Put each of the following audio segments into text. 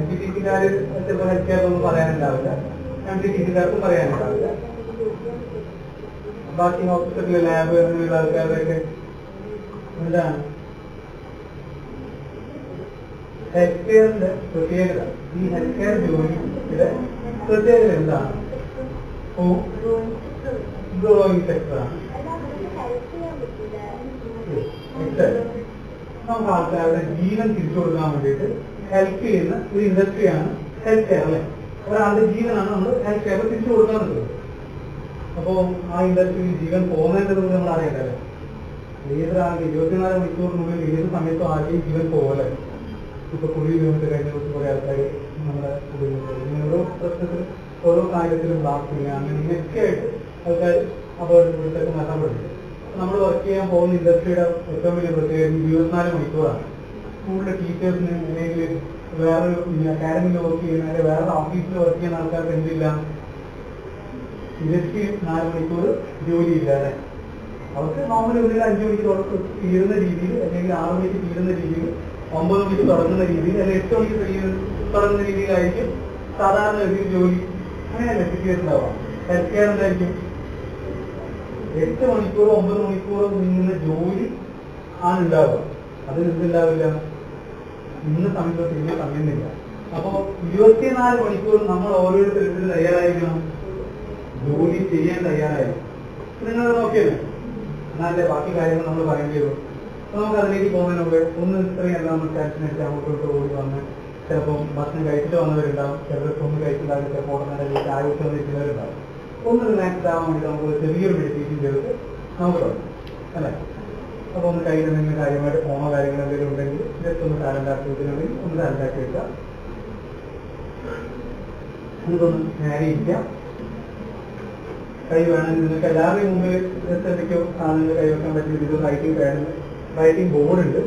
MPTC-ക്കാർ ചിലപ്പോൾ health care ഒന്നും പറയാനുണ്ടാവില്ല, MPTC-ക്കാർക്കും പറയാനുണ്ടാവില്ല. ബാക്കി ഹോസ്പിറ്റലിലെ ലാബ് അങ്ങനെയുള്ള ആൾക്കാരുടെയൊക്കെ എന്താണ് ഹെൽത്ത് കെയറിന്റെ പ്രത്യേകത? ഈ ഹെൽത്ത് കെയർ ജോലിയുടെ പ്രത്യേകത എന്താണ്? ഗ്രോയിങ് സെക്ടറാണ്. നമുക്ക് ആൾക്കാരുടെ ജീവൻ തിരിച്ചു കൊടുക്കാൻ വേണ്ടിയിട്ട് ഹെൽപ്പ് ചെയ്യുന്ന ഒരു ഇൻഡസ്ട്രിയാണ് ഹെൽത്ത് കെയർ അല്ലേ? ഒരാളുടെ ജീവനാണ് നമ്മൾ ഹെൽത്ത് കെയർ തിരിച്ചു കൊടുക്കാൻ പറ്റുന്നത്. അപ്പോൾ ആ ഇൻഡസ്ട്രിയിൽ ജീവൻ പോകുന്നതിൻ്റെ കൂടെ നമ്മൾ അറിയണ്ടല്ലേ? ഏതൊരാളുടെ 24 മണിക്കൂറിനുള്ളിൽ ഏത് സമയത്തും ആരുടെയും ജീവൻ പോലെ. ഇപ്പൊ 20 കിലോമീറ്റർ കഴിഞ്ഞ കുറച്ച് കുറേ ആൾക്കാർ നമ്മുടെ ഇങ്ങനെ ഓരോ പ്രശ്നത്തിൽ ഓരോ കാര്യത്തിലും ബ്ലാസ്റ്റിങ് അങ്ങനെ ഇങ്ങനെയൊക്കെ ആയിട്ട് ആൾക്കാർ അപകടത്തിലേക്ക് നഷ്ടപ്പെടുന്നു. നമ്മൾ വർക്ക് ചെയ്യാൻ പോകുന്ന ഇൻഡസ്ട്രിയുടെ ഏറ്റവും വലിയ പ്രത്യേകത 24 മണിക്കൂറാണ്. സ്കൂളിലെ ടീച്ചേഴ്സിന് അല്ലെങ്കിൽ വേറൊരു അക്കാഡമിയിൽ വർക്ക് ചെയ്യുന്ന അല്ലെങ്കിൽ വേറെ ഓഫീസിൽ വർക്ക് ചെയ്യുന്ന ആൾക്കാർക്ക് എന്തില്ല? 24 മണിക്കൂർ ജോലിയില്ല അല്ലേ? അവർക്ക് നോർമലി ഒരു 5 മണിക്ക് തീരുന്ന രീതിയിൽ, അല്ലെങ്കിൽ 6 മണിക്ക് തീരുന്ന രീതിയിൽ, 9 മണിക്ക് തുടങ്ങുന്ന രീതിയിൽ, അല്ലെങ്കിൽ 8 മണിക്ക് തുടങ്ങുന്ന രീതിയിലായിരിക്കും സാധാരണ ഒരു ജോലി. അങ്ങനെയല്ല സിറ്റുവേഷൻ ഉണ്ടാവുക. ഹെൽത്ത് കെയർ എന്തായിരിക്കും? 8 മണിക്കൂറോ 9 മണിക്കൂറോ നീങ്ങുന്ന ജോലി ആണ് ഉണ്ടാവുക. അതിന് എന്തുണ്ടാവില്ല? ഇന്ന് സമയത്ത് തിരിഞ്ഞ സമയമില്ല. അപ്പോൾ 24 മണിക്കൂർ നമ്മൾ ഓരോരുത്തരും തയ്യാറായിരിക്കണം, ജോലി ചെയ്യാൻ തയ്യാറായിരിക്കും. നിങ്ങൾ നോക്കിയല്ലേ? എന്നാലേ ബാക്കി കാര്യങ്ങൾ നമ്മൾ പറയേണ്ടി വരും. അപ്പോൾ നമുക്ക് അതിലേക്ക് പോകുന്നതിന് മുമ്പ് ഒന്ന് ഇത്രയും എല്ലാം നമ്മൾ ടെൻഷൻ അടിച്ച് അങ്ങോട്ടോട്ട് ഓടി വന്ന് ചിലപ്പം ഭക്ഷണം കഴിച്ചിട്ട് വന്നവരുണ്ടാവും, ചിലർക്ക് ഒന്നും കഴിച്ചിട്ടുണ്ടാകും, ചിലപ്പോൾ ഉടനെ ചായ കുടിച്ച് വന്നിരിക്കുന്നവരുണ്ടാവും. ഒന്ന് റിലാക്സ്ഡ് ആവാൻ വേണ്ടി നമുക്ക് ചെറിയൊരു മെഡിറ്റേഷൻ ചെയ്തിട്ട് നമുക്ക് തുടങ്ങാം അല്ലേ? അപ്പോൾ ഒന്ന് കയ്യിൽ എന്തെങ്കിലും കാര്യമായിട്ട് ഫോണോ കാര്യങ്ങൾ എന്തെങ്കിലും ഉണ്ടെങ്കിൽ ജസ്റ്റ് ഒന്ന് സൈലൻ്റാക്കിയിട്ടുണ്ടെങ്കിൽ ഒന്ന് സൈലൻ്റാക്കി വെക്കാം. നമുക്കൊന്ന് നേരെ ഇരിക്കാം. കൈ വേണമെങ്കിൽ നിങ്ങൾക്ക് എല്ലാവരുടെയും മുമ്പിൽ ജസ്റ്റ് എന്തൊക്കെയോ സാധനങ്ങൾ കൈവെക്കാൻ പറ്റിയ ഇത് റൈറ്റിംഗ് ബോർഡ് ഉണ്ട്.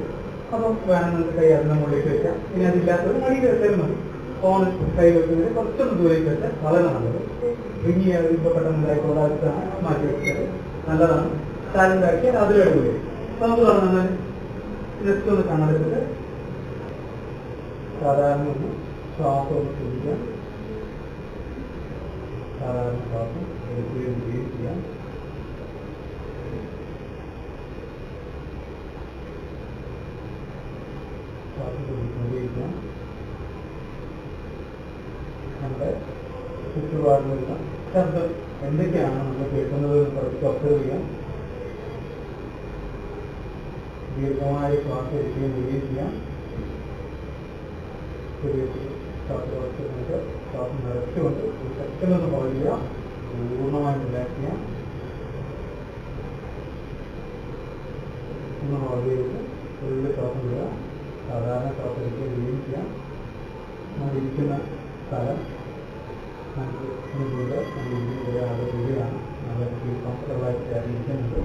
അപ്പം വേണം നിങ്ങൾക്ക് കൈ അതിൻ്റെ മുകളിലേക്ക് വെക്കാം. ഇനി അതില്ലാത്തത് മടിയിൽ വെച്ചാലും മതി. ഫോൺ കൈ വെക്കുന്നതിന് കുറച്ചൊന്ന് ദൂരേക്ക് വെച്ചാൽ വളരെ നല്ലത്. റിങ് ചെയ്യാതെ ഇപ്പോൾ പെട്ടെന്ന് ഉണ്ടായിക്കോളാതാണ് മാറ്റി വെച്ചാൽ നല്ലതാണ്. സൈലൻ്റാക്കി അതിലോട്ട് വരും. അപ്പോൾ നമുക്ക് പറഞ്ഞാൽ ജസ്റ്റ് ഒന്ന് കണ്ണെടുത്തിട്ട് സാധാരണ ഒന്ന് ശ്വാസം ഒന്ന് ശ്രദ്ധിക്കാം. സാധാരണ ശ്വാസം എടുക്കുകയും ചെയ്യാം. ശ്വാസം ശ്രദ്ധിച്ചുകൊണ്ടേയിരിക്കാം. നമ്മുടെ ചുറ്റുപാടിലുള്ള ശബ്ദം എന്തൊക്കെയാണ് നമ്മൾ കേൾക്കുന്നത് കുറച്ച് ഒബ്സർവ് ചെയ്യാം. ദീർഘമായ ശ്വാസം എടുക്കുകയും വിടുകയും ചെയ്യാം. നമുക്ക് ശ്വാസം നിറച്ചുകൊണ്ട് ഒരു സെക്കൻഡ് ഒന്ന് ഹോൾഡ് ചെയ്യാം. പൂർണ്ണമായിട്ട് റിലാക്സ് ചെയ്യാം. ഒന്ന് ഹോൾഡ് ചെയ്തിട്ട് ഫുള്ള് ശ്വാസം വിടുക. സാധാരണ ശ്വാസം എടുക്കുകയും വിടുകയും ചെയ്യാം. നമ്മൾ ഇരിക്കുന്ന സ്ഥലം നമുക്ക് ഇതിലൂടെ നമ്മൾ ആളുടെ ഉള്ളിലാണ്. നല്ല കംഫർട്ടബിളായിട്ട് ഇരിക്കുന്നുണ്ട്.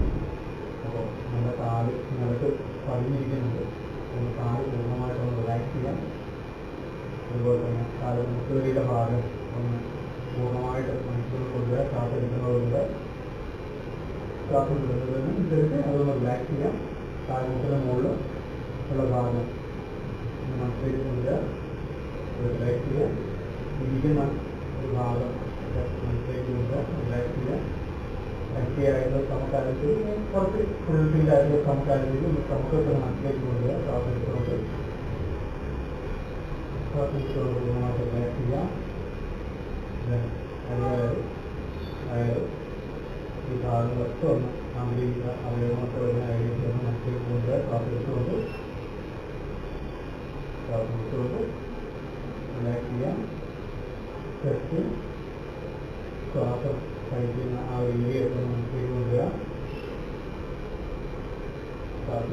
അപ്പോൾ നമ്മുടെ കാല് നിലത്ത് പതിഞ്ഞിരിക്കുന്നുണ്ട്. നമ്മൾ കാല് പൂർണ്ണമായിട്ടൊന്ന് റിലാക്സ് ചെയ്യാം. അതുപോലെ തന്നെ കാല് മുട്ടുവരിയുടെ ഭാഗം ഒന്ന് പൂർണ്ണമായിട്ട് മണിക്കൂർ കൊണ്ടുവരിക. ശ്വാസം എടുക്കുന്നതുകൊണ്ട് ശ്വാസം വിടുന്നതിന് അനുസരിച്ച് അതൊന്ന് റിലാക്സ് ചെയ്യാം. കാൽമുട്ടിന് മുകളിൽ ഉള്ള ഭാഗം മനസ്സിലേക്ക് കൊണ്ടുവരിക, റിലാക്സ് ചെയ്യുക. ഇരിക്കുന്ന ഒരു ഭാഗം മനസ്സിലേക്ക് കൊണ്ടുവരിക, റിലാക്സ് ചെയ്യുക. ശക്തിയായിട്ടുള്ള സമകാലത്തിൽ കുറച്ച് ഫുൾഫില്ലായിട്ടുള്ള സമകാലത്തിൽ നമുക്കൊക്കെ മനസ്സിലേക്ക് കൊണ്ടുവരിക. ശ്വാസം എടുത്തുകൊണ്ട് പൂർണ്ണമായിട്ട് റിലാക്സ് ചെയ്യാം. ഈ ഭാഗങ്ങളൊക്കെ ഒന്ന് ആന്തരിക അവയവങ്ങളൊക്കെ വരുന്ന ഐഡിയത്തിൽ ഒന്ന് മനസ്സിലേക്ക് കൊണ്ടുവരിക. ശ്വാസം എടുത്തുകൊണ്ട് റിലാക്സ് ചെയ്യാം. ചെസ്റ്റ് ശ്വാസം കഴിക്കുന്ന ആ ഏരിയയൊക്കെ മനസ്സിലേക്ക് കൊണ്ടുവരിക. ശ്വാസം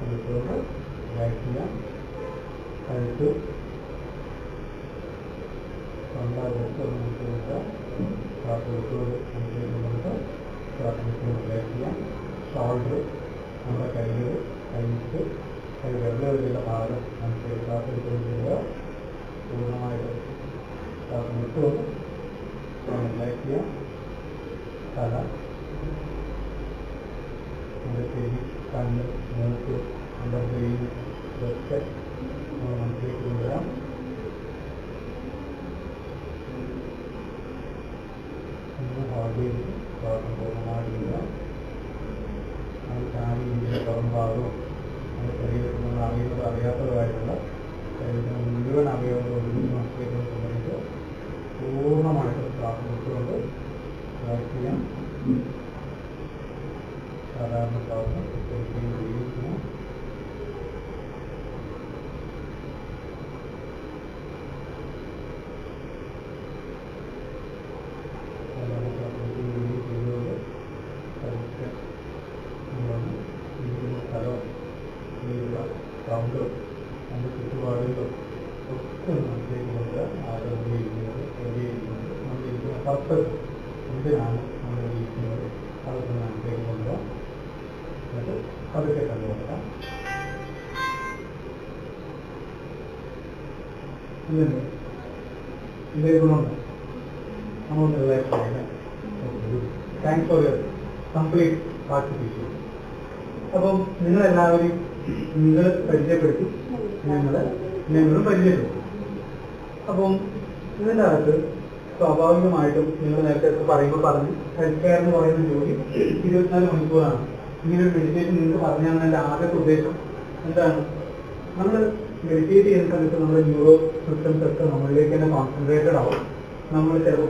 എടുത്തുകൊണ്ട് റിലാക്സ് ചെയ്യാം. കഴുത്ത് തൊണ്ടൊക്കെ മനസ്സിലാക്കുക. ശ്വാസം എടുത്തുകൊണ്ട് മനസ്സിലേക്ക് കൊണ്ട് ശ്വാസം എടുത്തുകൊണ്ട് റിലാക്സ് ചെയ്യാം. ഷോൾഡർ, നമ്മുടെ കൈകൾ, കൈക്ക് കൈ വെറുതെയുള്ള ഭാഗം മനസ്സിലേക്ക് ശ്വാസം എടുത്തുകൊണ്ട് ചെയ്യുക. പൂർണ്ണമായിട്ട് ശ്വാസം എടുത്തുകൊണ്ട് റിലാക്സ് ചെയ്യാം. തല, നമ്മുടെ ചെവി, കണ്ണ്, മൂക്ക്, നമ്മുടെ ബ്രെയിൻ ഇതൊക്കെ മനസ്സിലേക്ക് കൊണ്ടുവരാം. ഹോൾഡ് ചെയ്ത് ശ്വാസം പൂർണ്ണമായിട്ട് വിടുക. നമുക്ക് പുറം ഭാഗവും നമ്മുടെ ശരീരത്തിൽ നമ്മൾ അറിയുന്നത് അറിയാത്തതുമായിട്ടുള്ള ശരീരത്തിന് മുഴുവൻ അവയവങ്ങളും മനസ്സിലേക്ക് കൊണ്ടുവന്നിട്ട് പൂർണ്ണമായിട്ട് ശ്വാസം വിട്ടുകൊണ്ട് ചെയ്യാം. സാധാരണ ശ്വാസം ഉപയോഗിക്കണം. സ്ഥലവും സൗണ്ടും നമ്മുടെ ചുറ്റുപാടുകളും ഒക്കെ മനസ്സിലേക്ക് കൊണ്ട് ആരോഗ്യയിരിക്കുന്നത് എവിടെയിരിക്കുന്നത് നമ്മളിരിക്കുന്ന പർപ്പസ് എന്തിനാണ് നമ്മൾ ഇരിക്കുന്നത് അതൊക്കെ മനസ്സിലേക്ക് കൊണ്ടുപോകാം. എന്നിട്ട് അതൊക്കെ കണ്ടുകൊടുക്കാം. ഇതേ ഗുണമുണ്ട്. നമ്മളൊന്ന് റിലാക്സ് ചെയ്യാം. Thanks for your complete participation. അപ്പം നിങ്ങളെല്ലാവരും നിങ്ങൾ പരിചയപ്പെടുത്തി, ഞങ്ങളും പരിചയപ്പെടുത്തി. അപ്പം ഇതിൻ്റെ അകത്ത് സ്വാഭാവികമായിട്ടും നിങ്ങൾ നേരത്തെ പറയുമ്പോൾ പറഞ്ഞു ഹെൽത്ത് കെയർ എന്ന് പറയുന്ന ജോലി 24 മണിക്കൂറാണ്. ഇങ്ങനൊരു മെഡിറ്റേഷൻ നിങ്ങൾക്ക് പറഞ്ഞു തന്നതിൻ്റെ ആദ്യത്തെ ഉദ്ദേശം എന്താണ്? നമ്മൾ മെഡിറ്റേറ്റ് ചെയ്യുന്ന സമയത്ത് നമ്മുടെ ന്യൂറോ സിസ്റ്റംസ് ഒക്കെ നമ്മളിലേക്ക് തന്നെ കോൺസെൻട്രേറ്റഡ് ആവും. നമ്മൾ ചിലപ്പോൾ